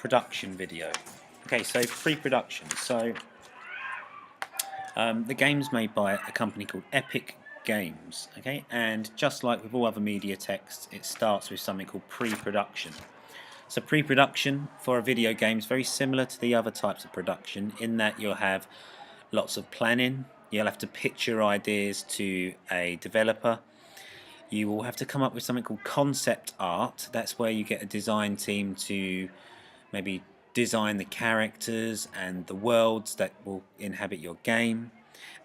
production video. Okay, so pre-production. So the game's made by a company called Epic Games. Okay, and just like with all other media texts, it starts with something called pre-production. So pre-production for a video game is very similar to the other types of production in that you'll have lots of planning. You'll have to pitch your ideas to a developer. You will have to come up with something called concept art. That's where you get a design team to maybe design the characters and the worlds that will inhabit your game.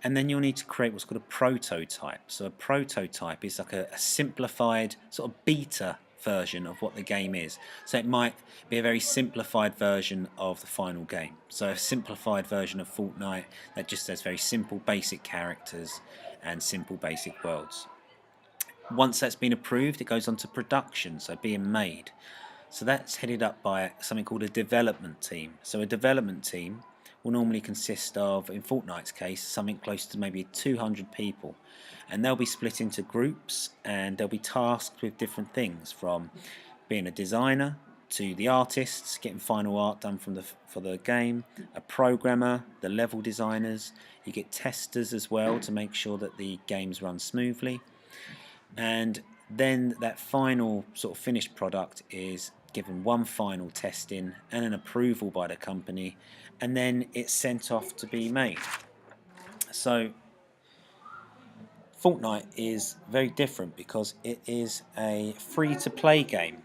And then you'll need to create what's called a prototype. So a prototype is like a simplified sort of beta version of what the game is. So it might be a very simplified version of the final game. So a simplified version of Fortnite that just has very simple basic characters and simple basic worlds. Once that's been approved, it goes on to production, so being made. So that's headed up by something called a development team. So a development team will normally consist of, in Fortnite's case, something close to maybe 200 people. And they'll be split into groups and they'll be tasked with different things, from being a designer to the artists, getting final art done for the game, a programmer, the level designers. You get testers as well to make sure that the games run smoothly. And then that final sort of finished product is given one final testing and an approval by the company, and then it's sent off to be made. So Fortnite is very different because it is a free-to-play game,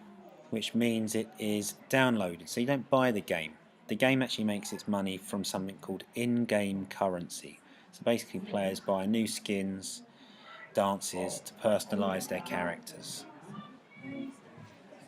which means it is downloaded, so you don't buy the game. The game actually makes its money from something called in-game currency. So basically players buy new skins, dances to personalise their characters.